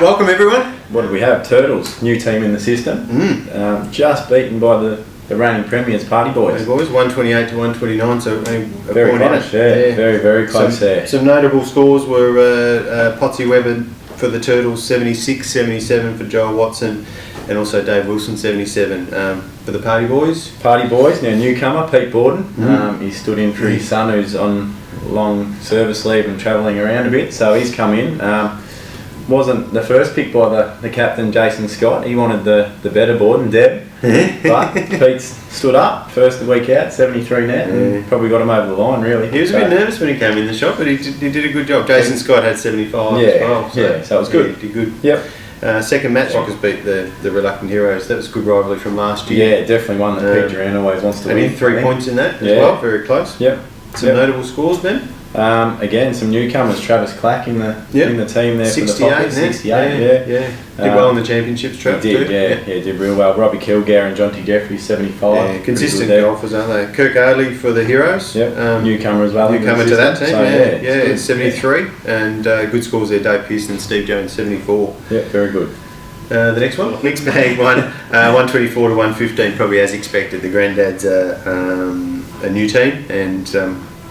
Welcome everyone. What do we have? Turtles, new team in the system. Just beaten by the reigning premiers, Party Boys. Hey boys, 128 to 129, so only a Very point in close, it. yeah. Very close there. Some notable scores were Potsy Webber for the Turtles 76, 77 for Joel Watson, and also Dave Wilson 77 for the Party Boys. Party Boys, now newcomer, Pete Borden. He stood in for his son who's on long service leave and travelling around a bit, so he's come in. Wasn't the first pick by the captain, Jason Scott. He wanted the better Borden, Deb. But Pete stood up, first the week out, 73 net, and probably got him over the line, really. He was a bit nervous when he came in the shot, but he did a good job. Jason Scott had 75 as well. So it was good. He did good. Yep. Second match, Rockers beat the Reluctant Heroes. That was a good rivalry from last year. Yeah, definitely one that Pete Duran always wants to win. And 3 points in that as well, very close. Yep. Some notable scores, Ben? Again, some newcomers. Travis Clack in the team there 68, for the Fockers. 68, yeah. Did well in the championships, Travis. He did, did real well. Robbie Kilgare and Jonty Jeffries, 75. Yeah, consistent golfers, aren't they? Kirk Ardley for the Heroes. Yep. Newcomer as well. Newcomer to that team, so, 73. And good scores there, Dave Pearson and Steve Jones, 74. Yeah, very good. The next one, mixed bag one, 124 to 115, probably as expected. The Granddads are a new team and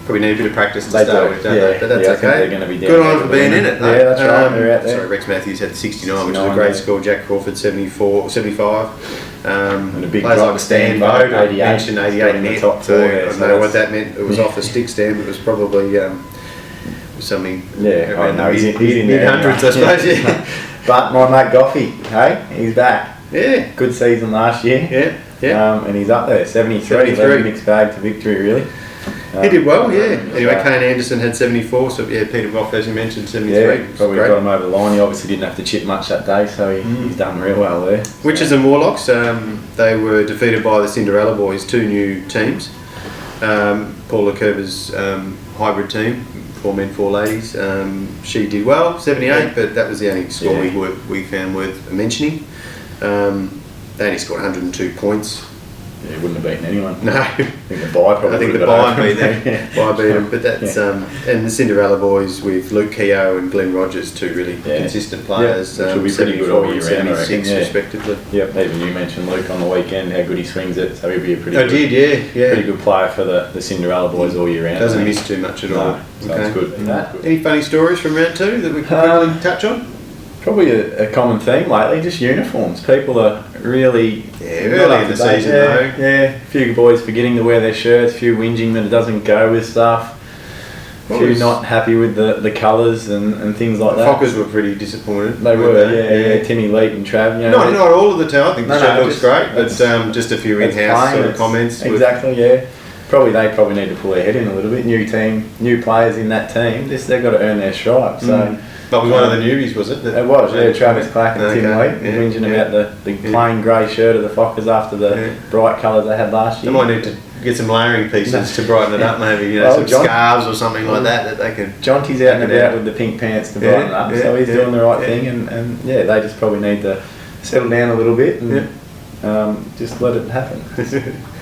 probably need a bit of practice to start with, don't they? But that's okay. They're be good on for being in it, though. Yeah, that's right. They're out there. Sorry, Rex Matthews had 69, which is a great score. Jack Crawford 75. And a big players drop like Stan Bode, Bode, 88 in the net. top four there. I don't know what that meant. It was off the stick stand, but it was probably something around the he's in mid-hundreds, I suppose. Yeah. But my mate Goffey, hey, he's back. Yeah. Good season last year. Yeah. And he's up there, 73. Led mixed bag to victory, really. He did well, Anyway, Kane Anderson had 74, so Peter Goff, as you mentioned, 73. Yeah, probably got him over the line. He obviously didn't have to chip much that day, so he's done real well there. Witches and Warlocks, they were defeated by the Cinderella Boys, two new teams. Paula Kerber's hybrid team, 4 men, 4 ladies. She did well, 78, but that was the only score we found worth mentioning. They only scored 102 points. Yeah, he wouldn't have beaten anyone. No. I think the Bye probably. I think the Bye beat them. Bye beat them. But that's and the Cinderella Boys with Luke Keogh and Glenn Rogers, two really consistent players. Which will be pretty good all year round, I reckon. Respectively. Yep. Even you mentioned Luke on the weekend, how good he swings it, so he'll be a pretty. Pretty good player for the Cinderella Boys all year round. Doesn't miss too much at all. So it's good. Any funny stories from round 2 that we can quickly touch on? Probably a common theme lately, just uniforms. People are really early in the season though. Yeah, a few boys forgetting to wear their shirts, a few whinging that it doesn't go with stuff, a few not happy with the colours and things like that. The Fockers were pretty disappointed. They were, Timmy Leet and Trav. Not all of the time. I think the shirt looks great, but just a few in-house sort of comments. Exactly, yeah. They probably need to pull their head in a little bit. New team, new players in that team. They've got to earn their stripe. So. That was one of the newbies, was it? It was, Travis Clack and Tim Leet, whinging about the plain grey shirt of the Fockers after the bright colours they had last year. They might need to get some layering pieces to brighten it up, maybe, some scarves or something like that they can... Jonty's out and about with the pink pants to brighten it up, so he's doing the right thing, and they just probably need to settle down a little bit and just let it happen.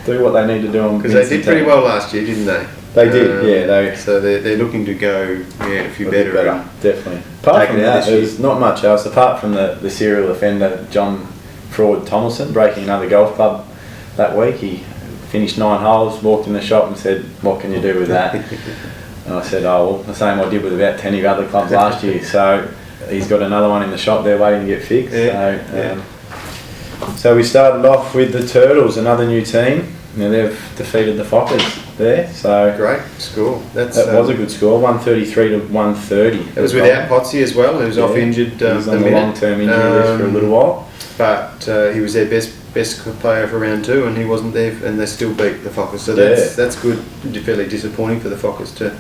Do what they need to do. Because they did pretty well last year, didn't they? They did, So they're looking to go a few better. Definitely. Apart from that, there's not much else. Apart from the serial offender, John Fraud Tomlinson, breaking another golf club that week. He finished 9 holes, walked in the shop and said, "What can you do with that?" And I said, "Oh, well, the same I did with about 10 other clubs last year." So he's got another one in the shop there waiting to get fixed. So we started off with the Turtles, another new team. Now they've defeated the Fockers there, so great score. That was a good score, 133 to 130. It was without Potsy as well. He was off injured. He was on the long-term injury list for a little while, but he was their best player for round 2, and he wasn't there, and they still beat the Fockers. So that's good. Fairly disappointing for the Fockers to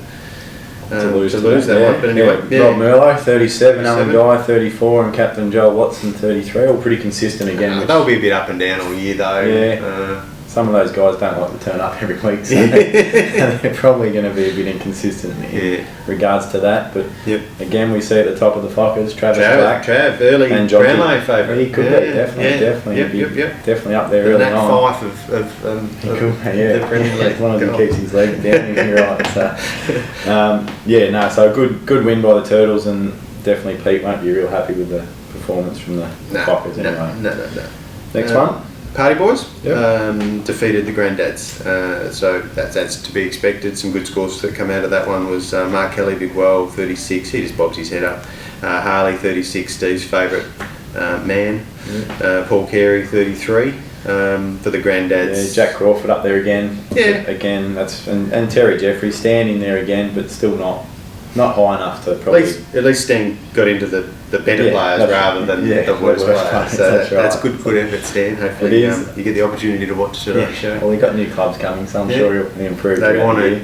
lose that one. But anyway, Rob Merlo 37, Alan Guy 34, and Captain Joel Watson 33. All pretty consistent again. They'll be a bit up and down all year though. Some of those guys don't like to turn up every week, so they're probably going to be a bit inconsistent in regards to that. But again, we see at the top of the Fockers, Travis Black, early and Brownlow favourite. He could be definitely up there early on. And that Fife of the Premier League. As long as he keeps his leg down, you're right. So, so good win by the Turtles, and definitely Pete won't be real happy with the performance from the No, Fockers no, anyway. no. Next one. Party Boys Yep. defeated the Granddads, so that's to be expected. Some good scores that come out of that one was Mark Kelly did well, 36. He just bobs his head up. Harley 36, Steve's favourite man. Paul Carey 33 for the Granddads. Yeah, Jack Crawford up there again. Yeah. Again, that's and Terry Jeffries standing there again, but still not high enough to probably. At least Stan got into the better players rather than the worst players. So that's good effort, Stan. Hopefully you get the opportunity to watch it on the show. Well, we've got new clubs coming, so I'm sure he'll improve. They want him.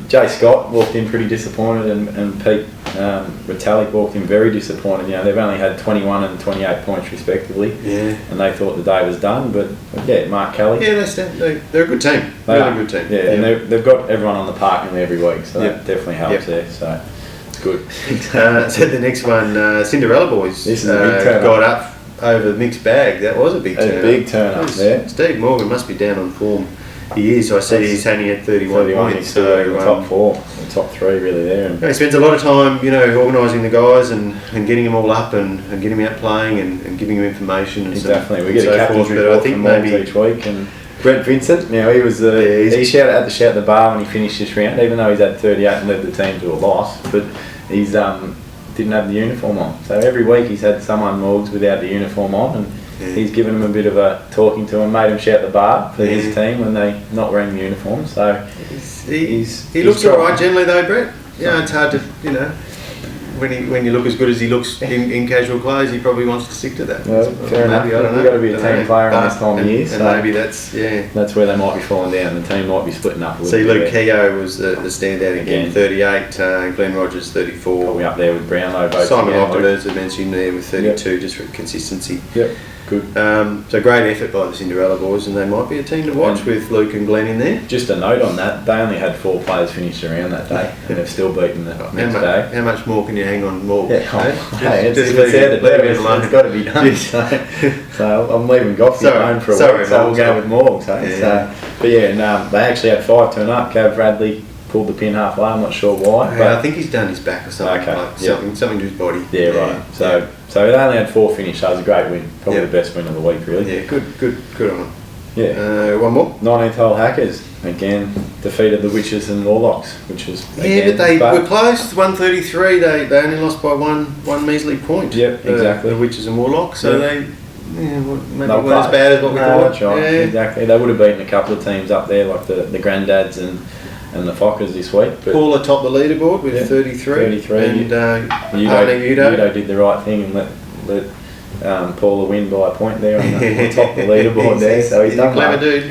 Jay Scott walked in pretty disappointed, and Pete Retallick walked in very disappointed. You know, they've only had 21 and 28 points respectively. Yeah. And they thought the day was done, but yeah, Mark Kelly. Yeah, they're a good team. Really good team. Yeah, and they've got everyone on the park nearly every week, so that definitely helps there. So it's good. So the next one, Cinderella Boys, this is a big turn got up over the mixed bag. That was a big turn. A big turn up there. Steve Morgan must be down on form. He is. I see he's only at 31 points. He's still in the top four, the top three really there. And he spends a lot of time, organising the guys and getting them all up and getting them out playing and giving them information. And definitely, we get a captain's report from Morgs each week. And Brent Vincent, he was he shouted at the bar when he finished this round, even though he's had 38 and led the team to a loss. But he's didn't have the uniform on. So every week he's had someone Morgs without the uniform on, and he's given them a bit of a talking to and made them shout the bar for his team when they're not wearing the uniform. So he looks all right generally though, Brett. Yeah, it's hard to when you look as good as he looks in casual clothes, he probably wants to stick to that. Well, fair enough. You've got to be a team player on this time of year, so maybe that's where they might be falling down. The team might be splitting up a little bit. See, Luke Keogh was the standout again, 38. Glenn Rogers 34. Probably up there with Brownlow both. Simon Loftus, I mentioned there with 32, just for consistency. Yep. Good. So great effort by the Cinderella Boys, and they might be a team to watch with Luke and Glenn in there. Just a note on that, they only had 4 players finish around that day, and they've still beaten the next day. How much more can you hang on more? Yeah, it's got to be done. So I'm leaving Goffy alone for a week, so we'll go with Morgs. They actually had 5 turn up. Gav Bradley pulled the pin halfway. I'm not sure why. But I think he's done his back or something. Okay. Something to his body. Yeah, right. So they only had 4 finish. So it was a great win. Probably the best win of the week, really. Yeah, good on them. Yeah. One more. 19th hole Hackers again defeated the Witches and Warlocks, which was but they were close. 133. They only lost by one measly point. Yep, exactly. The Witches and Warlocks. So they. Maybe weren't as bad as what we thought. That's right. Yeah. Exactly. They would have beaten a couple of teams up there, like the Granddads and the Fockers this week. But Paula topped the leaderboard with 33. And Udo did the right thing and let Paula win by a point there on top of the leaderboard there. So he's done a clever dude.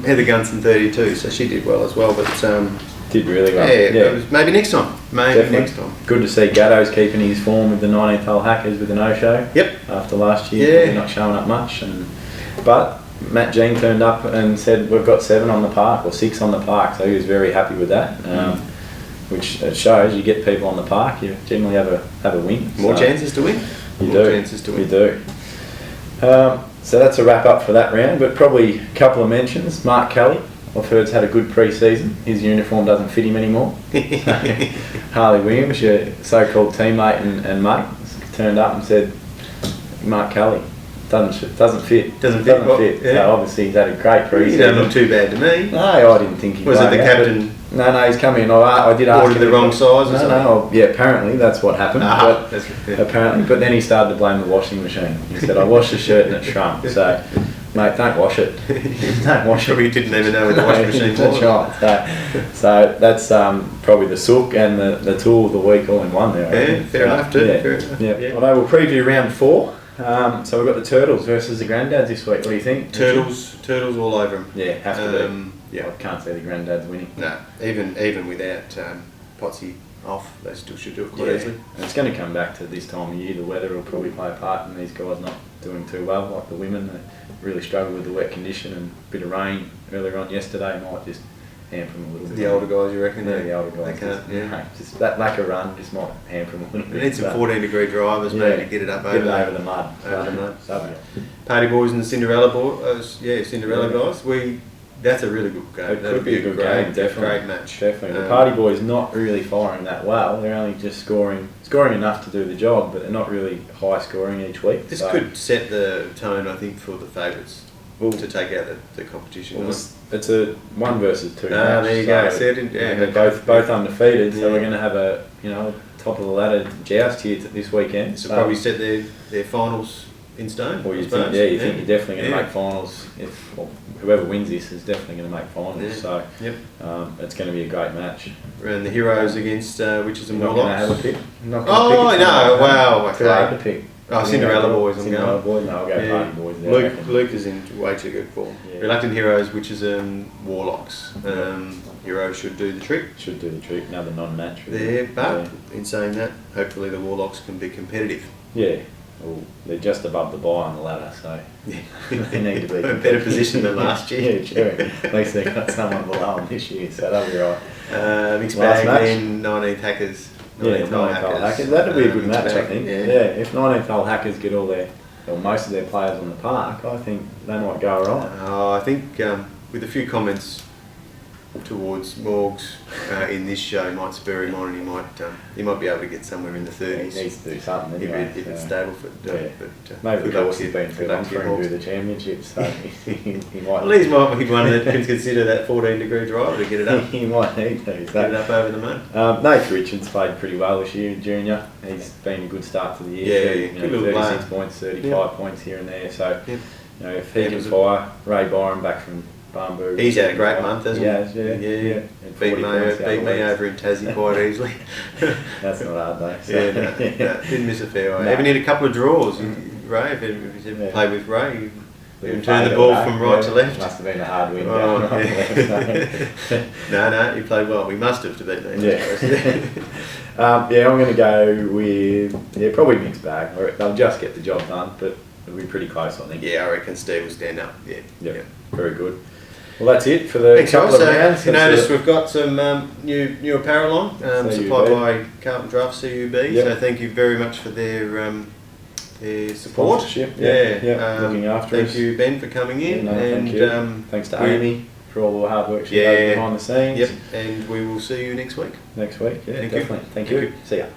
Heather Gunson 32, so she did well as well. But did really well. Yeah. Maybe next time. Next time. Good to see Gatto's keeping his form with the 19th hole Hackers with a no-show. Yep. After last year, they're not showing up much. But Matt Jean turned up and said we've got 7 on the park or 6 on the park, so he was very happy with that. Which it shows you get people on the park, you generally have a win. More chances to win. You do. So that's a wrap up for that round, but probably a couple of mentions. Mark Kelly, I've heard's had a good pre-season. His uniform doesn't fit him anymore. Harley Williams, your so-called teammate and mate, turned up and said, Mark Kelly doesn't fit. Doesn't fit. Yeah. So obviously he's had a great pre-season. He don't look too bad to me. No, I didn't think he was. It the captain? No, he's come in. I did ask him the wrong size or something? Yeah, apparently that's what happened. Apparently, but then he started to blame the washing machine. He said, I washed the shirt and it shrunk. So, mate, don't wash it. Don't wash it. Probably didn't even know where the washing machine was. That's right. So that's probably the sook and the tool of the week all in one there. Yeah, fair enough too. Yeah. Although we'll preview round 4. So we've got the Turtles versus the Granddads this week. What do you think? Turtles all over them. Yeah, have to be. I can't see the Granddads winning. No, even without Potsy off, they still should do it quite easily. And it's going to come back to this time of year. The weather will probably play a part in these guys not doing too well. Like the women, they really struggle with the wet condition, and a bit of rain earlier on yesterday might just hamper them a little bit. The older guys, you reckon? The older guys. They can't. Just that lack of run just might hamper them a little bit. They need some 14-degree drivers maybe to get it up over the mud. Party Boys and the Cinderella boys. Cinderella guys. That's a really good game. It could be a good game, definitely. Great match. Definitely. The Party Boys not really firing that well. They're only just scoring enough to do the job, but they're not really high scoring each week. This could set the tone, I think, for the favourites to take out the competition. Well, it's a 1 versus 2 match. There you go. They're both undefeated, so we're going to have a top of the ladder joust here this weekend. This will probably set their finals in stone. Well, you think you're definitely going to make finals. Whoever wins this is definitely going to make finals. Yeah. So it's going to be a great match. And the Heroes against Witches and Not Warlocks. going to have a pick. Oh no! Wow. Too hard to pick. Oh, Cinderella Boys. I'm Cinderella going. Boys. No, I'll go Party Boys there. Luke is in way too good form. Yeah. Reluctant Heroes, Witches and Warlocks. Heroes should do the trick. Should do the trick. Another non-match. There, but in saying that, hopefully the Warlocks can be competitive. Yeah. Well, they're just above the buy on the ladder, so they need to be in a better position than last year. Yeah, true. At least they've got someone below them this year, so that'll be right. Mixed Last bag match? then 19th Hackers. Yeah, 19th hole Hackers. That'll be a good Mixed match, I bag, think. yeah. If 19th hole Hackers get most of their players on the park, I think they might go alright. I think with a few comments towards Morgs in this show might spur him on, and he might be able to get somewhere in the 30s. He needs to do something anyway. If it's stable for maybe the horse has been too long for him to do the championship, so he might. At least might be one that can consider that 14-degree driver to get it up. He might need to. Get it up over the mud. Nate Richards played pretty well this year, junior. He's been a good start to the year. Yeah. Good little 36 player. points, 35 points here and there. So, if he Yeah, can fire, Ray Byron back from Barnburg. He's had a great month, hasn't he? Yeah. Beat me over in Tassie quite easily. That's not hard though. So. No, didn't miss a fair way. No. Even hit a couple of draws. Ray, if you played with Ray, you can turn the Fade ball back, from right to left. Must have been a hard win. Oh, going right No, he played well. We must have to beat me. I'm going to go with probably mixed bag. They'll just get the job done, but it'll be pretty close, I think. Yeah, I reckon Steve will stand up. Yeah. Very good. Well, that's it for the Thanks, couple guys. of rounds. You notice we've got some new apparel on, supplied CUB. by Carlton Draft CUB. Yep. So thank you very much for their support. Sponsorship. Looking after us. Thank you, Ben, for coming in. Thank you. Thanks to Amy for all the hard work she does behind the scenes. Yep, and we will see you next week. Next week. Yeah, Thank you. definitely. Thank Thank you. you. See ya.